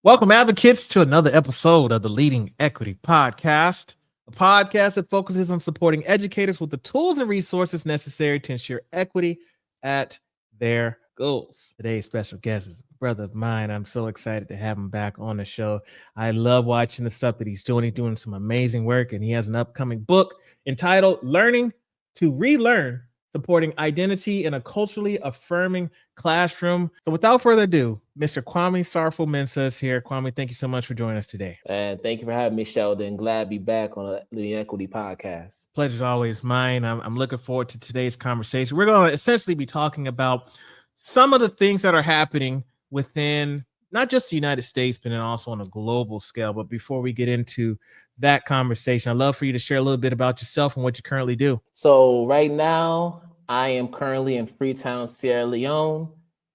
Welcome, advocates, to another episode of the Leading Equity Podcast, a podcast that focuses on supporting educators with the tools and resources necessary to ensure equity at their goals. Today's special guest is a brother of mine. I'm so excited to have him back on the show. I love watching the stuff that he's doing. He's doing some amazing work, and he has an upcoming book entitled Learning to Relearn, Supporting Identity in a Culturally Affirming Classroom. So without further ado, Mr. Kwame Sarfo-Mensah is here. Kwame, thank you so much for joining us today. And thank you for having me, Sheldon. Glad to be back on the Equity Podcast. Pleasure's always mine. I'm looking forward to today's conversation. We're going to essentially be talking about some of the things that are happening within not just the United States, but then also on a global scale. But before we get into that conversation, I'd love for you to share a little bit about yourself and what you currently do. So right now, I am currently in Freetown, Sierra Leone,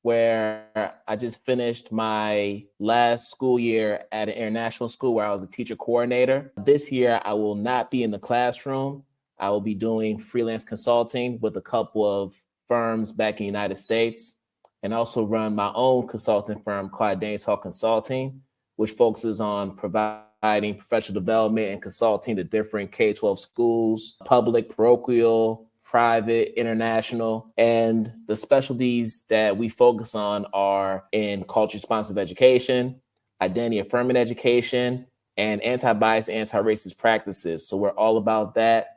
where I just finished my last school year at an international school where I was a teacher coordinator. This year, I will not be in the classroom. I will be doing freelance consulting with a couple of firms back in the United States, and also run my own consulting firm called Parental Consulting, which focuses on providing professional development and consulting to different K-12 schools, public, parochial, private, international. And the specialties that we focus on are in culture responsive education, identity affirming education, and anti-bias, anti-racist practices. So we're all about that.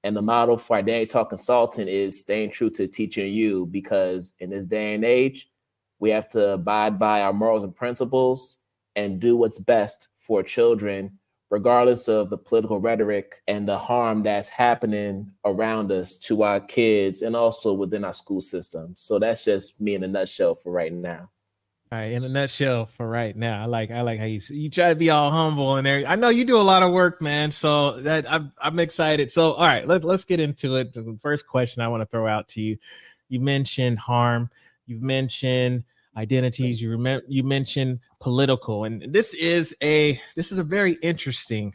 And the model for Identity Talk Consulting is staying true to teaching you, because in this day and age, we have to abide by our morals and principles and do what's best for children, regardless of the political rhetoric and the harm that's happening around us to our kids and also within our school system. So that's just me in a nutshell for right now. All right, in a nutshell for right now, I like how you try to be all humble and everything. I know you do a lot of work, man. So that I'm excited. So all right, let's get into it. The first question I want to throw out to you: you mentioned harm, you've mentioned identities, you mentioned political, and this is a very interesting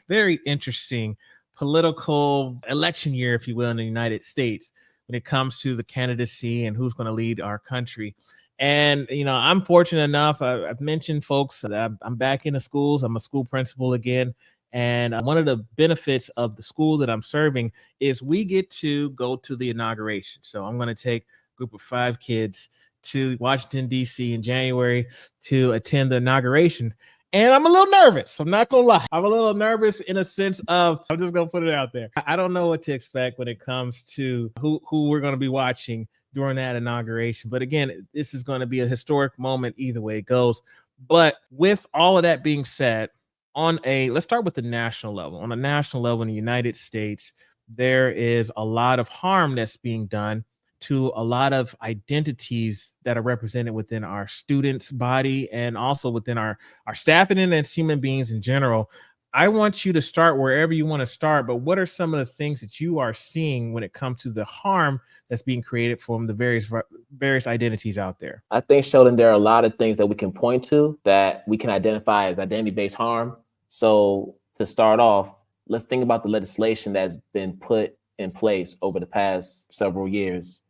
political election year, if you will, in the United States when it comes to the candidacy and who's going to lead our country. And, I'm fortunate enough, I've mentioned folks that I'm back in the schools. I'm a school principal again. And one of the benefits of the school that I'm serving is we get to go to the inauguration. So I'm going to take a group of 5 kids to Washington, D.C. in January to attend the inauguration. And I'm a little nervous. I'm not going to lie. I'm a little nervous in a sense of, I'm just going to put it out there. I don't know what to expect when it comes to who we're going to be watching during that inauguration. But again, this is going to be a historic moment either way it goes. But with all of that being said, let's start with the national level. On a national level in the United States, there is a lot of harm that's being done to a lot of identities that are represented within our students' body and also within our staff and as human beings in general. I want you to start wherever you want to start, but what are some of the things that you are seeing when it comes to the harm that's being created from the various identities out there? I think, Sheldon, there are a lot of things that we can point to that we can identify as identity-based harm. So to start off, let's think about the legislation that's been put in place over the past several years.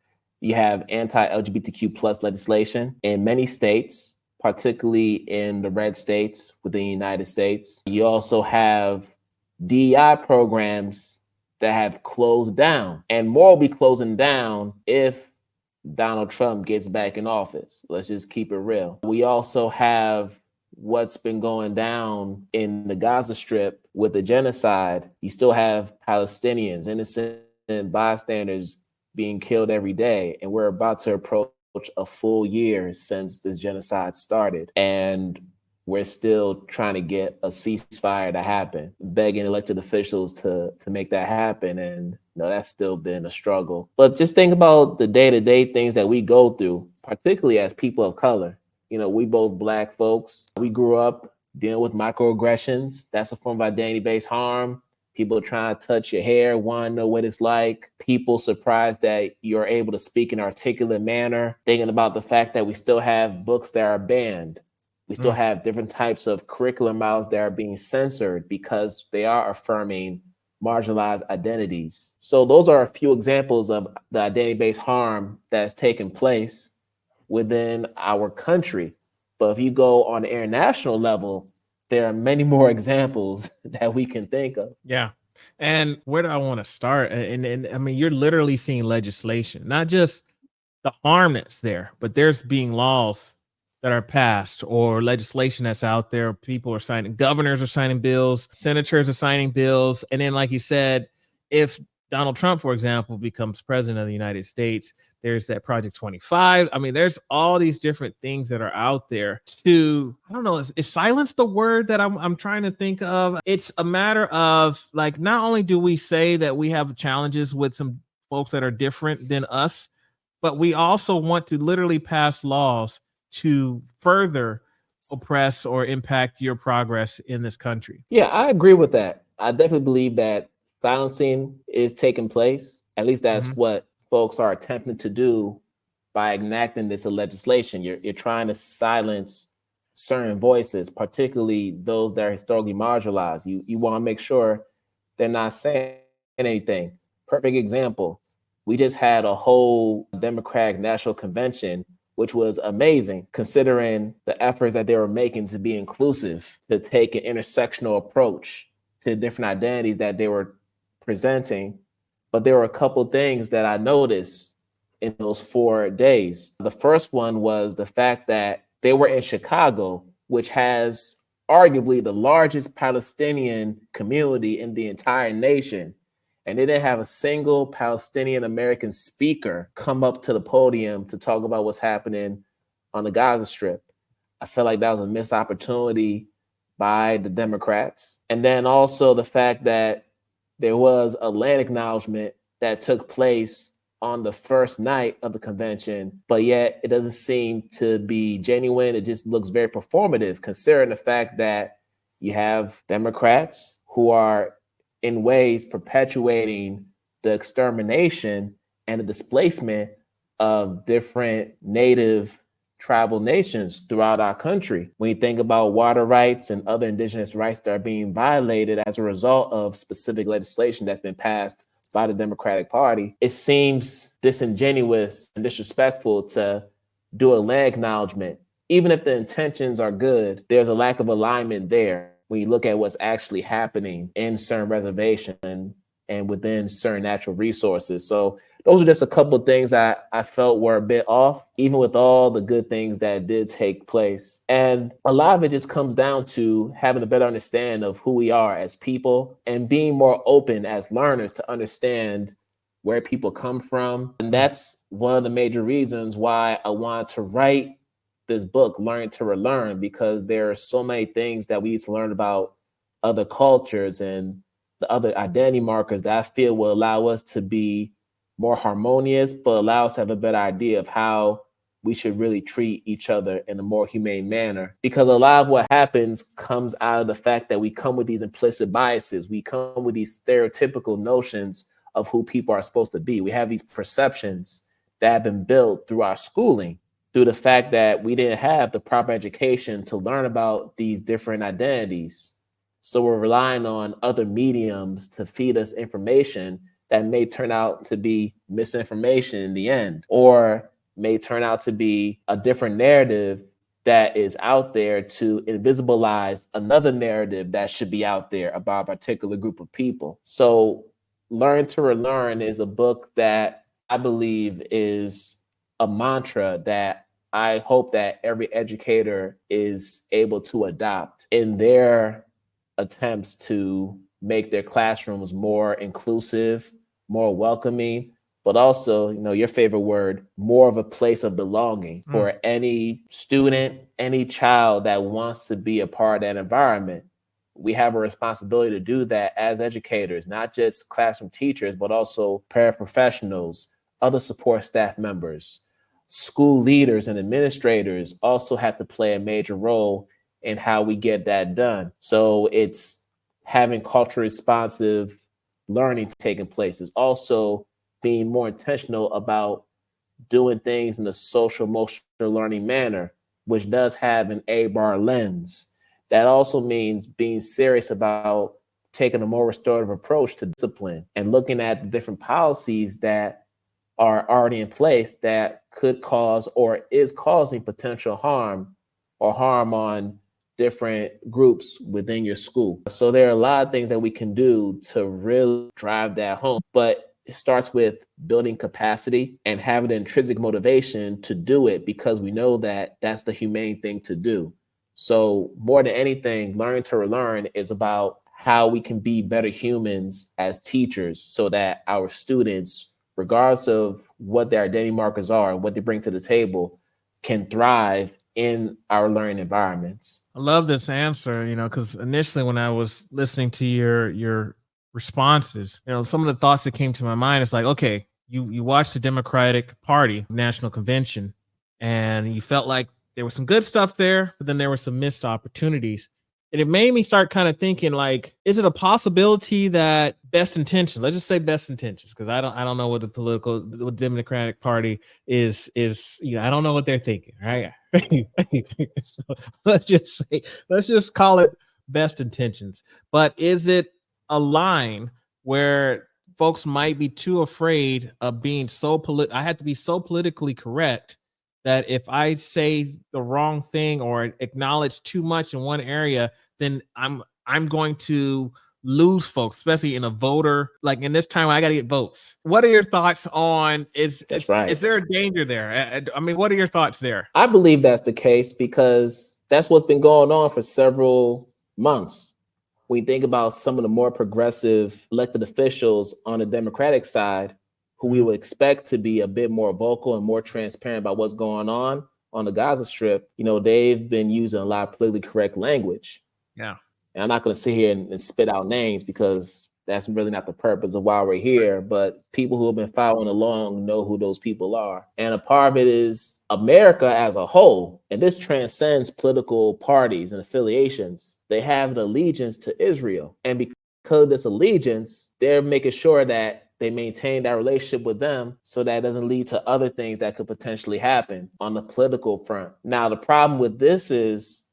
You have anti-LGBTQ plus legislation in many states, particularly in the red states within the United States. You also have DEI programs that have closed down, and more will be closing down if Donald Trump gets back in office. Let's just keep it real. We also have what's been going down in the Gaza Strip with the genocide. You still have Palestinians, innocent bystanders being killed every day. And we're about to approach a full year since this genocide started. And we're still trying to get a ceasefire to happen, begging elected officials to make that happen. And that's still been a struggle. But just think about the day-to-day things that we go through, particularly as people of color. We both Black folks. We grew up dealing with microaggressions. That's a form of identity-based harm. People trying to touch your hair, want to know what it's like. People surprised that you're able to speak in an articulate manner. Thinking about the fact that we still have books that are banned. We still have different types of curriculum models that are being censored because they are affirming marginalized identities. So those are a few examples of the identity-based harm that's taken place within our country But if you go on the international level, there are many more examples that we can think of. Yeah. And where do I want to start? And I mean, you're literally seeing legislation, not just the harm that's there, but there's being laws that are passed or legislation that's out there. People are signing, governors are signing bills, senators are signing bills. And then, like you said, if Donald Trump, for example, becomes president of the United States, there's that Project 25. I mean, there's all these different things that are out there to, I don't know, is silence the word that I'm trying to think of? It's a matter of like, not only do we say that we have challenges with some folks that are different than us, but we also want to literally pass laws to further oppress or impact your progress in this country. Yeah, I agree with that. I definitely believe that silencing is taking place. At least that's Mhm. what folks are attempting to do by enacting this legislation. You're trying to silence certain voices, particularly those that are historically marginalized. You want to make sure they're not saying anything. Perfect example. We just had a whole Democratic National Convention, which was amazing considering the efforts that they were making to be inclusive, to take an intersectional approach to different identities that they were presenting. But there were a couple things that I noticed in those 4 days. The first one was the fact that they were in Chicago, which has arguably the largest Palestinian community in the entire nation. And they didn't have a single Palestinian American speaker come up to the podium to talk about what's happening on the Gaza Strip. I felt like that was a missed opportunity by the Democrats. And then also the fact that there was a land acknowledgement that took place on the first night of the convention, but yet it doesn't seem to be genuine. It just looks very performative, considering the fact that you have Democrats who are in ways perpetuating the extermination and the displacement of different native tribal nations throughout our country. When you think about water rights and other indigenous rights that are being violated as a result of specific legislation that's been passed by the Democratic Party, it seems disingenuous and disrespectful to do a land acknowledgement. Even if the intentions are good, there's a lack of alignment there when you look at what's actually happening in certain reservations and within certain natural resources. So those are just a couple of things that I felt were a bit off, even with all the good things that did take place. And a lot of it just comes down to having a better understanding of who we are as people and being more open as learners to understand where people come from. And that's one of the major reasons why I wanted to write this book, Learn to Relearn, because there are so many things that we need to learn about other cultures and the other identity markers that I feel will allow us to be more harmonious, but allow us to have a better idea of how we should really treat each other in a more humane manner. Because a lot of what happens comes out of the fact that we come with these implicit biases. We come with these stereotypical notions of who people are supposed to be. We have these perceptions that have been built through our schooling, through the fact that we didn't have the proper education to learn about these different identities. So we're relying on other mediums to feed us information that may turn out to be misinformation in the end, or may turn out to be a different narrative that is out there to invisibilize another narrative that should be out there about a particular group of people. So Learn to Relearn is a book that I believe is a mantra that I hope that every educator is able to adopt in their attempts to make their classrooms more inclusive, more welcoming, but also, your favorite word, more of a place of belonging for any student, any child that wants to be a part of that environment. We have a responsibility to do that as educators, not just classroom teachers, but also paraprofessionals, other support staff members, school leaders and administrators also have to play a major role in how we get that done. So it's having culturally responsive learning taking place. It's also being more intentional about doing things in a social emotional learning manner, which does have an A-bar lens. That also means being serious about taking a more restorative approach to discipline and looking at the different policies that are already in place that could cause or is causing potential harm or harm on different groups within your school. So there are a lot of things that we can do to really drive that home. But it starts with building capacity and having the intrinsic motivation to do it, because we know that that's the humane thing to do. So more than anything, learn to learn is about how we can be better humans as teachers, so that our students, regardless of what their identity markers are and what they bring to the table, can thrive in our learning environments. I love this answer, because initially when I was listening to your responses, some of the thoughts that came to my mind is like, okay, you watched the Democratic Party National Convention, and you felt like there was some good stuff there, but then there were some missed opportunities. And it made me start kind of thinking, like, is it a possibility that best intentions, let's just say best intentions, because I don't know what the Democratic Party is, I don't know what they're thinking, right? So let's just call it best intentions. But is it a line where folks might be too afraid of being I have to be so politically correct that if I say the wrong thing or acknowledge too much in one area, then I'm going to lose folks, especially in a voter, like in this time I got to get votes. What are your thoughts on That's right. Is there a danger there? I mean, what are your thoughts there? I believe that's the case, because that's what's been going on for several months. We think about some of the more progressive elected officials on the Democratic side, who we would expect to be a bit more vocal and more transparent about what's going on the Gaza Strip. They've been using a lot of politically correct language. Yeah. And I'm not going to sit here and spit out names, because that's really not the purpose of why we're here. But people who have been following along know who those people are. And a part of it is America as a whole. And this transcends political parties and affiliations. They have an allegiance to Israel. And because of this allegiance, they're making sure that they maintain that relationship with them, so that it doesn't lead to other things that could potentially happen on the political front. Now, the problem with this is,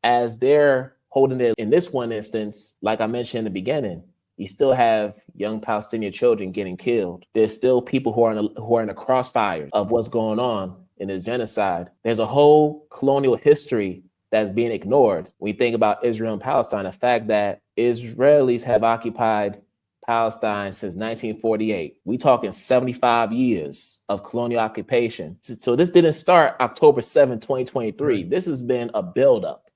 as they're holding it in this one instance, like I mentioned in the beginning, you still have young Palestinian children getting killed. There's still people who are in the crossfire of what's going on in this genocide. There's a whole colonial history that's being ignored. When you think about Israel and Palestine, the fact that Israelis have occupied Palestine since 1948. We talking 75 years of colonial occupation. So this didn't start October 7, 2023. Right. This has been a buildup.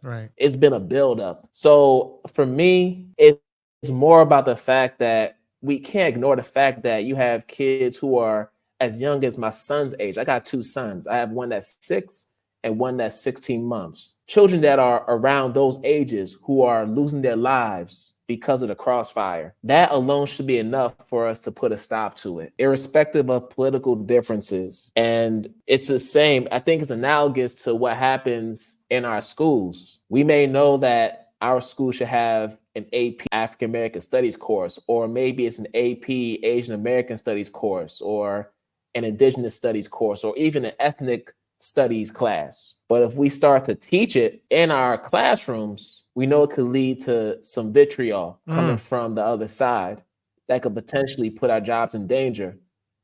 Right. It's been a buildup. So for me, it's more about the fact that we can't ignore the fact that you have kids who are as young as my son's age. I got two sons. I have one that's 6 and one that's 16 months. Children that are around those ages who are losing their lives because of the crossfire. That alone should be enough for us to put a stop to it, irrespective of political differences. And it's the same. I think it's analogous to what happens in our schools. We may know that our school should have an AP African American Studies course, or maybe it's an AP Asian American Studies course, or an Indigenous Studies course, or even an ethnic studies class. But if we start to teach it in our classrooms, we know it could lead to some vitriol coming from the other side that could potentially put our jobs in danger.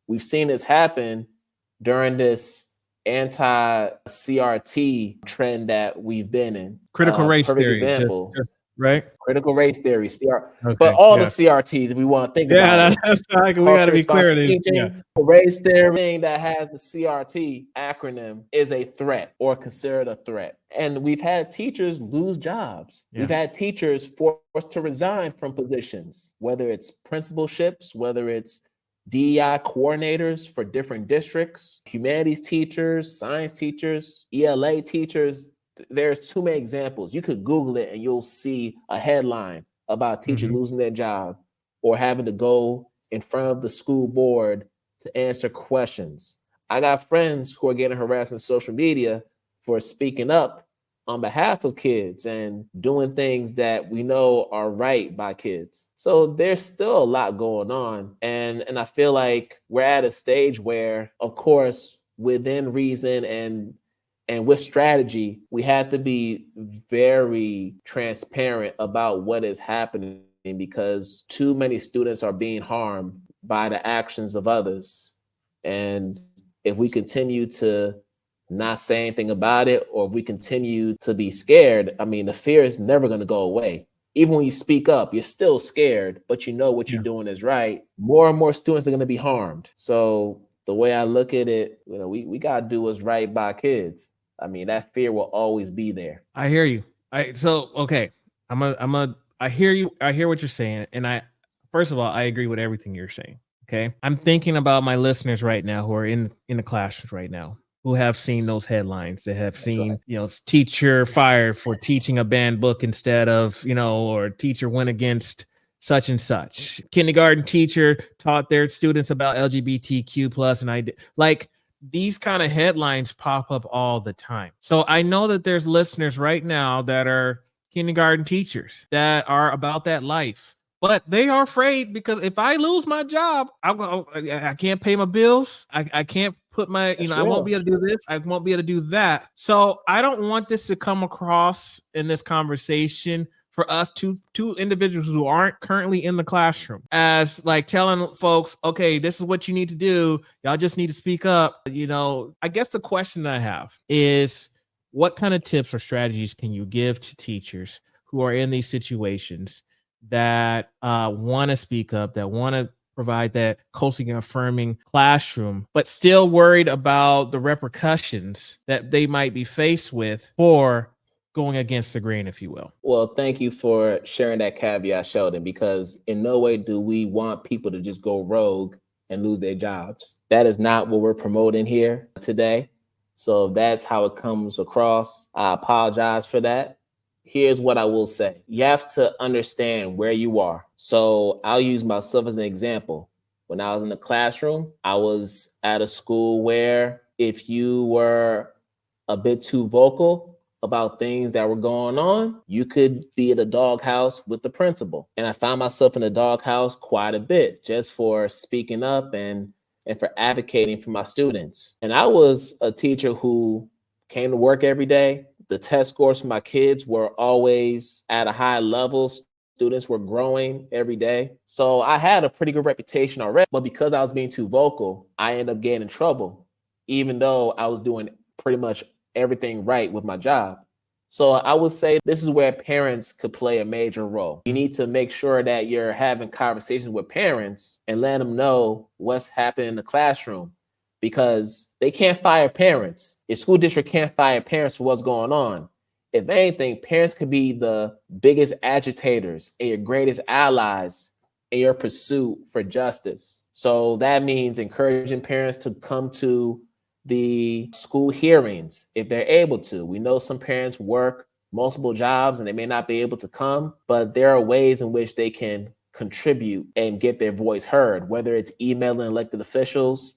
We've seen this happen during this anti-CRT trend that we've been in. Critical race theory. Example. Right? Critical race theory, okay, but all the CRTs we want to think about. That's we got to be clear. The race theory that has the CRT acronym is a threat, or considered a threat. And we've had teachers lose jobs. Yeah. We've had teachers forced to resign from positions, whether it's principalships, whether it's DEI coordinators for different districts, humanities teachers, science teachers, ELA teachers. There's too many examples. You could Google it and you'll see a headline about a teacher losing their job, or having to go in front of the school board to answer questions. I got friends who are getting harassed on social media for speaking up on behalf of kids and doing things that we know are right by kids. So there's still a lot going on. And I feel like we're at a stage where, of course, within reason and with strategy, we have to be very transparent about what is happening, because too many students are being harmed by the actions of others. And if we continue to not say anything about it, or if we continue to be scared, I mean, the fear is never going to go away. Even when you speak up, you're still scared, but you know what you're doing is right. More and more students are going to be harmed. So the way I look at it, we got to do what's right by kids. I mean, that fear will always be there. I hear you. Okay. I hear you. I hear what you're saying. And first of all, I agree with everything you're saying. Okay. I'm thinking about my listeners right now who are in the classrooms right now, who have seen those headlines, that have seen, teacher fired for teaching a banned book instead of, or teacher went against such and such. Kindergarten teacher taught their students about LGBTQ plus, and these kind of headlines pop up all the time. So I know that there's listeners right now that are kindergarten teachers that are about that life, but they are afraid because if I lose my job, I can't pay my bills. I can't put my, I won't be able to do this. I won't be able to do that. So I don't want this to come across in this conversation for us two individuals who aren't currently in the classroom as like telling folks, okay, this is what you need to do. Y'all just need to speak up. I guess the question that I have is, what kind of tips or strategies can you give to teachers who are in these situations that want to speak up, that want to provide that coaching and affirming classroom, but still worried about the repercussions that they might be faced with for going against the grain, if you will? Well, thank you for sharing that caveat, Sheldon, because in no way do we want people to just go rogue and lose their jobs. That is not what we're promoting here today. So if that's how it comes across, I apologize for that. Here's what I will say. You have to understand where you are. So I'll use myself as an example. When I was in the classroom, I was at a school where if you were a bit too vocal about things that were going on, you could be at a doghouse with the principal. And I found myself in the doghouse quite a bit just for speaking up and for advocating for my students. And I was a teacher who came to work every day. The test scores for my kids were always at a high level. Students were growing every day. So I had a pretty good reputation already, but because I was being too vocal, I ended up getting in trouble, even though I was doing pretty much everything right with my job. So I would say this is where parents could play a major role. You need to make sure that you're having conversations with parents and let them know what's happening in the classroom, because they can't fire parents. Your school district can't fire parents for what's going on. If anything, parents could be the biggest agitators and your greatest allies in your pursuit for justice. So that means encouraging parents to come to the school hearings if they're able to. We know some parents work multiple jobs and they may not be able to come, but there are ways in which they can contribute and get their voice heard, whether it's emailing elected officials,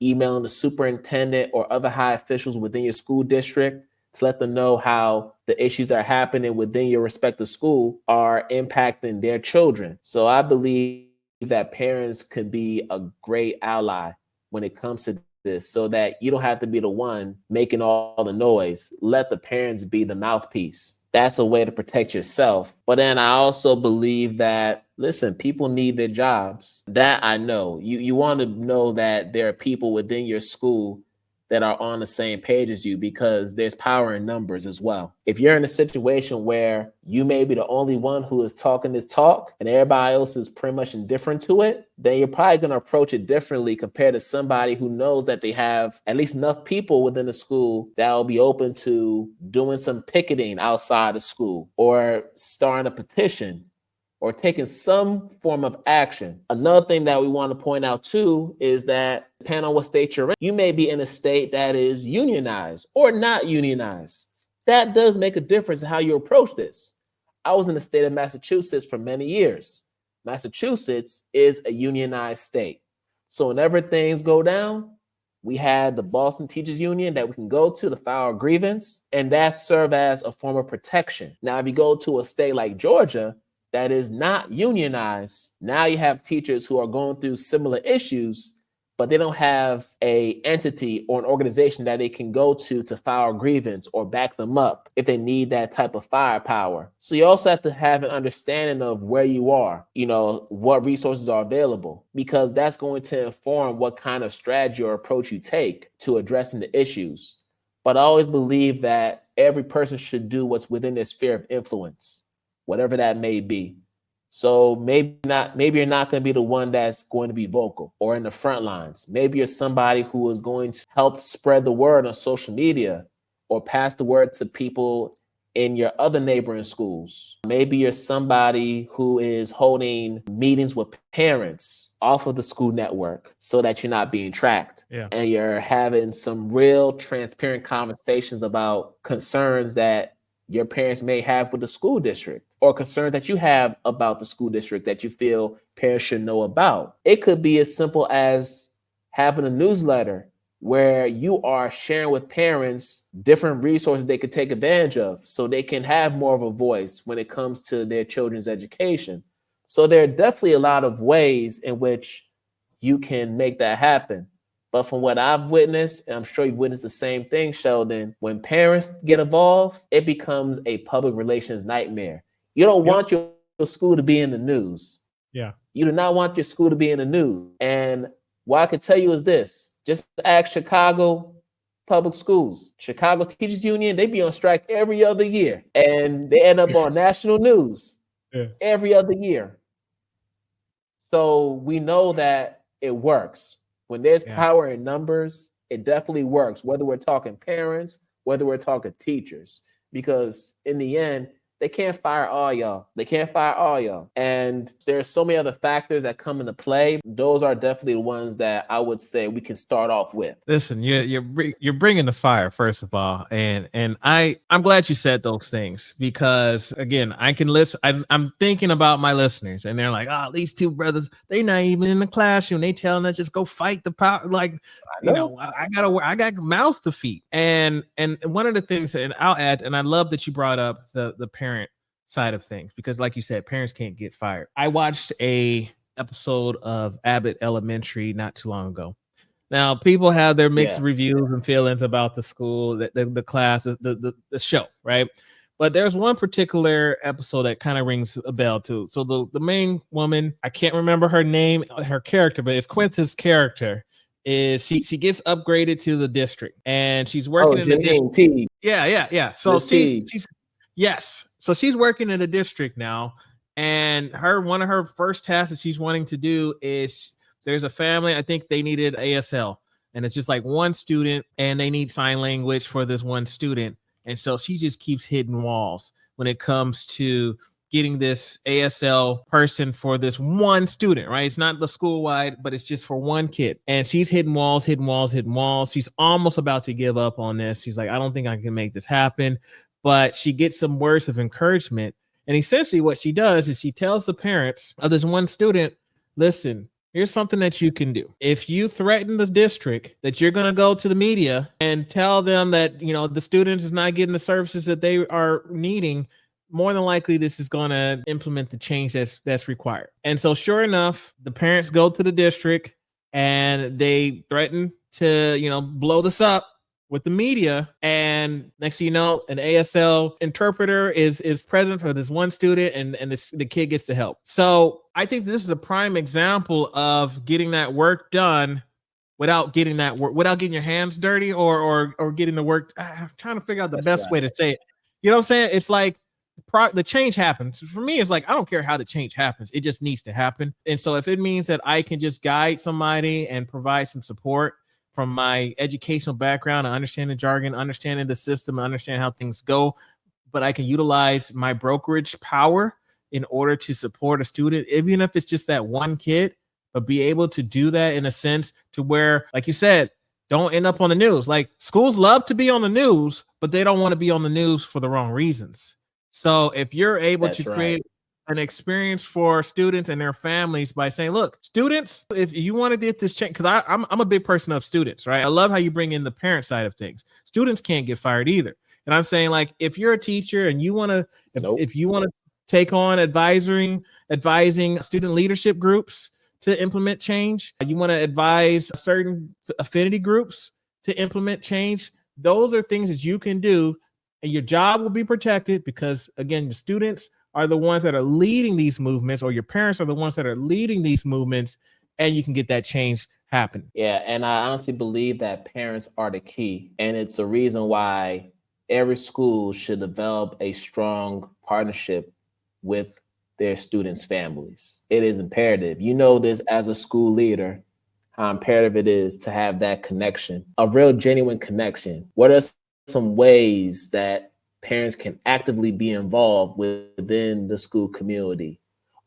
emailing the superintendent or other high officials within your school district to let them know how the issues that are happening within your respective school are impacting their children. So I believe that parents could be a great ally when it comes to this, so that you don't have to be the one making all the noise. Let the parents be the mouthpiece. That's a way to protect yourself. But then I also believe that, listen, people need their jobs. That I know. You want to know that there are people within your school that are on the same page as you, because there's power in numbers as well. If you're in a situation where you may be the only one who is talking this talk and everybody else is pretty much indifferent to it, then you're probably going to approach it differently compared to somebody who knows that they have at least enough people within the school that will be open to doing some picketing outside the school or starting a petition or taking some form of action. Another thing that we want to point out too is that depending on what state you're in, you may be in a state that is unionized or not unionized. That does make a difference in how you approach this. I was in the state of Massachusetts for many years. Massachusetts is a unionized state. So whenever things go down, we had the Boston Teachers Union that we can go to file a grievance, and that served as a form of protection. Now, if you go to a state like Georgia, that is not unionized, now you have teachers who are going through similar issues, but they don't have an entity or an organization that they can go to file a grievance or back them up if they need that type of firepower. So you also have to have an understanding of where you are, what resources are available, because that's going to inform what kind of strategy or approach you take to addressing the issues. But I always believe that every person should do what's within their sphere of influence, whatever that may be. So maybe you're not going to be the one that's going to be vocal or in the front lines. Maybe you're somebody who is going to help spread the word on social media or pass the word to people in your other neighboring schools. Maybe you're somebody who is holding meetings with parents off of the school network so that you're not being tracked. Yeah. And you're having some real transparent conversations about concerns that your parents may have with the school district or concerns that you have about the school district that you feel parents should know about. It could be as simple as having a newsletter where you are sharing with parents different resources they could take advantage of so they can have more of a voice when it comes to their children's education. So there are definitely a lot of ways in which you can make that happen. But from what I've witnessed, and I'm sure you've witnessed the same thing, Sheldon, when parents get involved, it becomes a public relations nightmare. You don't want your school to be in the news. Yeah. You do not want your school to be in the news. And what I can tell you is this. Just ask Chicago public schools. Chicago Teachers Union, they be on strike every other year. And they end up on national news every other year. So we know that it works. When there's power in numbers, it definitely works, whether we're talking parents, whether we're talking teachers, because in the end, they can't fire all y'all. They can't fire all y'all. And there's so many other factors that come into play. Those are definitely the ones that I would say we can start off with. Listen, you're bringing the fire, first of all, and I'm glad you said those things, because again, I can listen. I'm thinking about my listeners, and they're like, "Oh, these two brothers, they not even in the classroom. They telling us just go fight the power." Like, I got mouths to feed, and one of the things, and I'll add, and I love that you brought up the parent side of things, because like you said, parents can't get fired. I watched a episode of Abbott Elementary not too long ago. Now, people have their mixed reviews and feelings about the school, the class, the show, right? But there's one particular episode that kind of rings a bell too. So the main woman, I can't remember her name, her character, but it's Quinta's character. Is she gets upgraded to the district, and she's working in the district. Yeah. So she's yes. So she's working in the district now, and one of her first tasks that she's wanting to do is, there's a family, I think they needed ASL, and it's just like one student, and they need sign language for this one student. And so she just keeps hitting walls when it comes to getting this ASL person for this one student, right? It's not the school wide, but it's just for one kid. And she's hitting walls. She's almost about to give up on this. She's like, I don't think I can make this happen. But she gets some words of encouragement. And essentially what she does is she tells the parents of this one student, listen, here's something that you can do. If you threaten the district that you're going to go to the media and tell them that, the students is not getting the services that they are needing, more than likely this is going to implement the change that's required. And so sure enough, the parents go to the district and they threaten to, blow this up with the media. And next thing you know, an ASL interpreter is present for this one student, and the kid gets the help. So I think this is a prime example of getting that work done without getting your hands dirty or getting the work. I'm trying to figure out the best way to say it. You know what I'm saying? It's like the change happens. For me, it's like, I don't care how the change happens. It just needs to happen. And so if it means that I can just guide somebody and provide some support from my educational background, I understand the jargon, understanding the system, understand how things go, but I can utilize my brokerage power in order to support a student, even if it's just that one kid, but be able to do that in a sense to where, like you said, don't end up on the news. Like, schools love to be on the news, but they don't want to be on the news for the wrong reasons. So if you're able to create an experience for students and their families by saying, look, students, if you want to get this change, because I'm a big person of students, right? I love how you bring in the parent side of things. Students can't get fired either. And I'm saying, like, if you're a teacher and you want to, if you want to take on advising student leadership groups to implement change, you want to advise certain affinity groups to implement change, those are things that you can do, and your job will be protected, because again, the students are the ones that are leading these movements, or your parents are the ones that are leading these movements, and you can get that change happen. Yeah, and I honestly believe that parents are the key. And it's a reason why every school should develop a strong partnership with their students' families. It is imperative. You know this as a school leader, how imperative it is to have that connection, a real genuine connection. What are some ways that parents can actively be involved within the school community?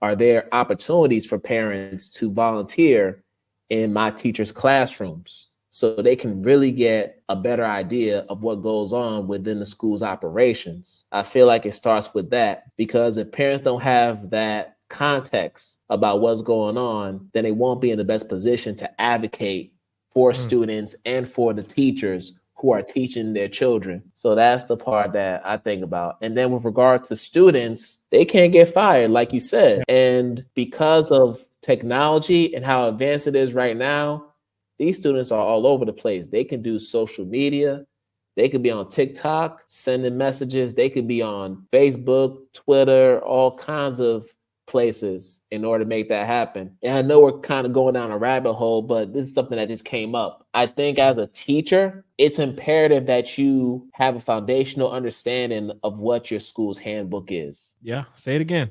Are there opportunities for parents to volunteer in my teachers' classrooms so they can really get a better idea of what goes on within the school's operations? I feel like it starts with that, because if parents don't have that context about what's going on, then they won't be in the best position to advocate for students and for the teachers who are teaching their children. So that's the part that I think about. And then with regard to students, they can't get fired, like you said. And because of technology and how advanced it is right now, these students are all over the place. They can do social media. They could be on TikTok, sending messages. They could be on Facebook, Twitter, all kinds of places in order to make that happen. And I know we're kind of going down a rabbit hole, but this is something that just came up. I think as a teacher, it's imperative that you have a foundational understanding of what your school's handbook is. Yeah, say it again.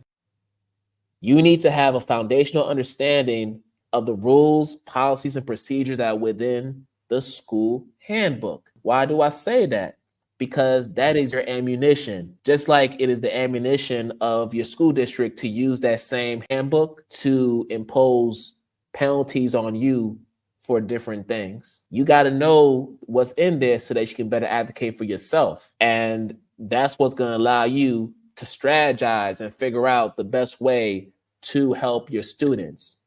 You need to have a foundational understanding of the rules, policies, and procedures that are within the school handbook. Why do I say that? Because that is your ammunition, just like it is the ammunition of your school district to use that same handbook to impose penalties on you for different things. You got to know what's in there so that you can better advocate for yourself. And that's what's going to allow you to strategize and figure out the best way to help your students,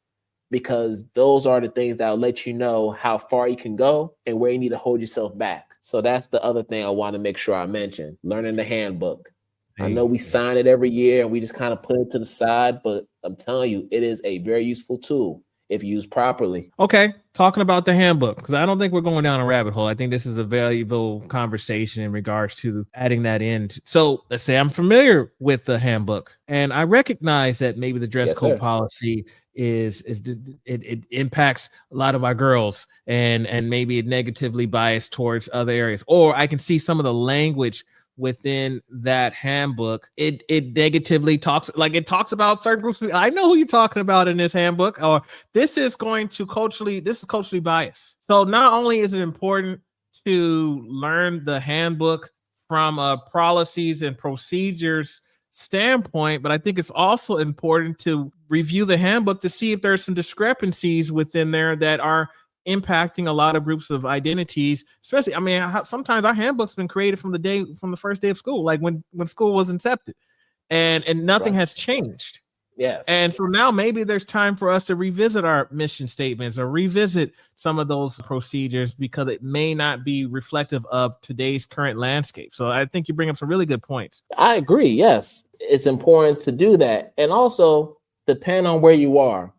because those are the things that will let you know how far you can go and where you need to hold yourself back. So that's the other thing I want to make sure I mention, learning the handbook. I know we sign it every year and we just kind of put it to the side, but I'm telling you, it is a very useful tool if used properly. Okay, talking about the handbook, because I don't think we're going down a rabbit hole. I think this is a valuable conversation in regards to adding that in. So let's say I'm familiar with the handbook and I recognize that maybe the dress code policy it impacts a lot of our girls and maybe it negatively biased towards other areas, or I can see some of the language within that handbook, it negatively talks about certain groups. I know who you're talking about in this handbook, or this is culturally biased. So not only is it important to learn the handbook from a policies and procedures standpoint, but I think it's also important to review the handbook to see if there's some discrepancies within there that are impacting a lot of groups of identities, especially, I mean, sometimes our handbook's been created from the first day of school, like when school was incepted, and nothing has changed. Yes. And so now maybe there's time for us to revisit our mission statements or revisit some of those procedures, because it may not be reflective of today's current landscape. So I think you bring up some really good points. I agree. Yes, it's important to do that. And also, depend on where you are.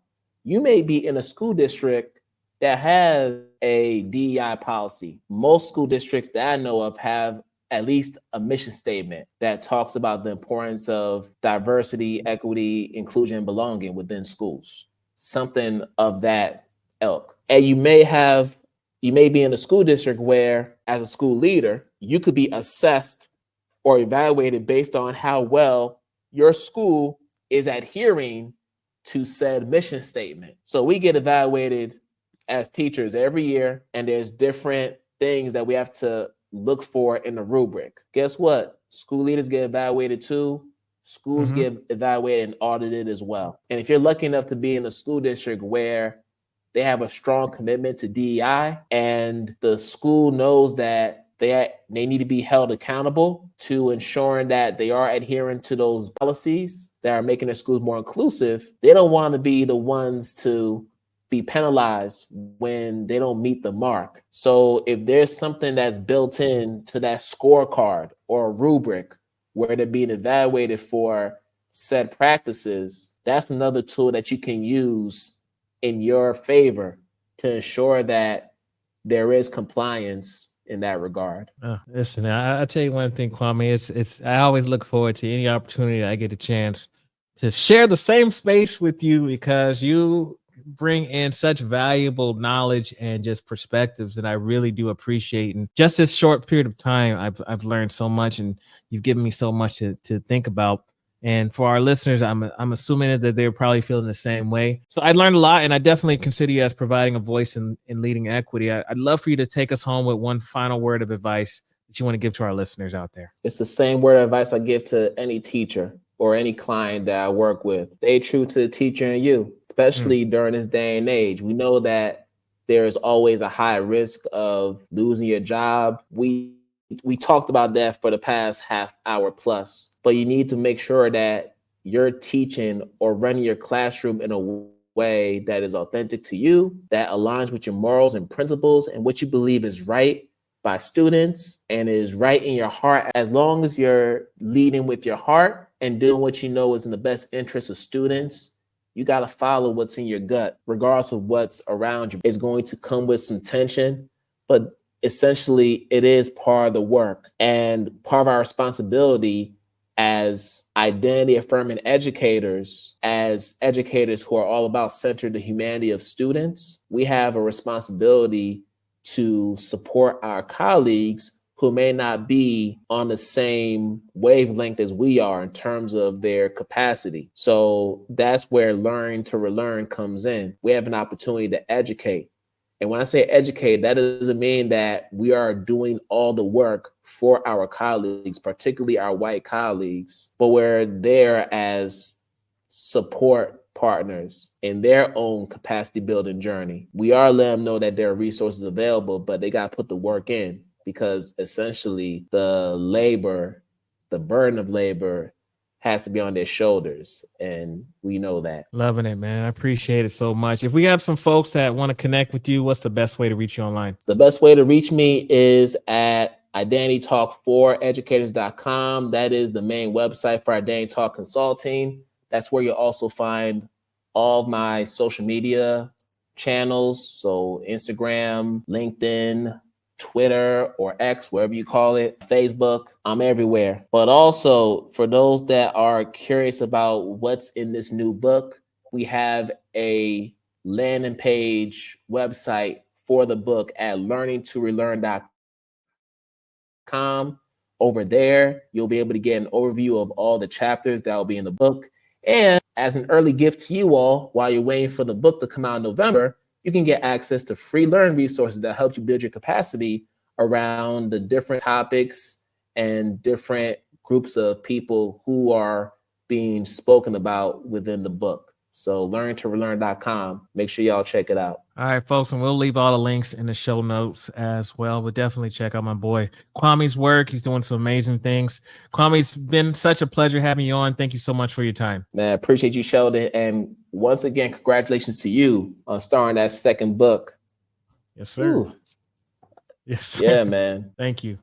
You may be in a school district that has a DEI policy. Most school districts that I know of have at least a mission statement that talks about the importance of diversity, equity, inclusion, and belonging within schools, something of that ilk. And you may be in a school district where, as a school leader, you could be assessed or evaluated based on how well your school is adhering to said mission statement. So we get evaluated as teachers every year, and there's different things that we have to look for in the rubric. Guess what? School leaders get evaluated too. Schools get evaluated and audited as well. And if you're lucky enough to be in a school district where they have a strong commitment to DEI and the school knows that they need to be held accountable to ensuring that they are adhering to those policies that are making their schools more inclusive, they don't want to be the ones to be penalized when they don't meet the mark. So if there's something that's built in to that scorecard or a rubric where they're being evaluated for said practices, that's another tool that you can use in your favor to ensure that there is compliance in that regard. Listen, I tell you one thing, Kwame, it's I always look forward to any opportunity I get a chance to share the same space with you, because you bring in such valuable knowledge and just perspectives that I really do appreciate. And just this short period of time, I've learned so much, and you've given me so much to think about. And for our listeners, I'm assuming that they're probably feeling the same way. So I learned a lot, and I definitely consider you as providing a voice in leading equity. I'd love for you to take us home with one final word of advice that you want to give to our listeners out there. It's the same word of advice I give to any teacher or any client that I work with. Stay true to the teacher in you, especially during this day and age. We know that there is always a high risk of losing your job. We talked about that for the past half hour plus, but you need to make sure that you're teaching or running your classroom in a way that is authentic to you, that aligns with your morals and principles and what you believe is right by students and is right in your heart. As long as you're leading with your heart and doing what you know is in the best interest of students, you got to follow what's in your gut, regardless of what's around you. It's going to come with some tension, but essentially it is part of the work and part of our responsibility as identity affirming educators, as educators who are all about centering the humanity of students. We have a responsibility to support our colleagues who may not be on the same wavelength as we are in terms of their capacity. So that's where learning to relearn comes in. We have an opportunity to educate. And when I say educate, that doesn't mean that we are doing all the work for our colleagues, particularly our white colleagues, but we're there as support partners in their own capacity building journey. We are letting them know that there are resources available, but they got to put the work in, because essentially the burden of labor has to be on their shoulders. And we know that. Loving it, man. I appreciate it so much. If we have some folks that want to connect with you, what's the best way to reach you online? The best way to reach me is at identitytalk4educators.com. That is the main website for Identity Talk Consulting. That's where you'll also find all of my social media channels. So Instagram, LinkedIn, Twitter, or X, wherever you call it, Facebook. I'm everywhere. But also, for those that are curious about what's in this new book, we have a landing page website for the book at learningtorelearn.com. Over there, you'll be able to get an overview of all the chapters that will be in the book. And as an early gift to you all, while you're waiting for the book to come out in November, you can get access to free learn resources that help you build your capacity around the different topics and different groups of people who are being spoken about within the book. So learningtorelearn.com. Make sure y'all check it out. All right, folks, and we'll leave all the links in the show notes as well. But definitely check out my boy Kwame's work. He's doing some amazing things. Kwame, it's been such a pleasure having you on. Thank you so much for your time. Man, I appreciate you, Sheldon. And once again, congratulations to you on starring that second book. Yes, sir. Ooh. Yes, sir. Yeah, man. Thank you.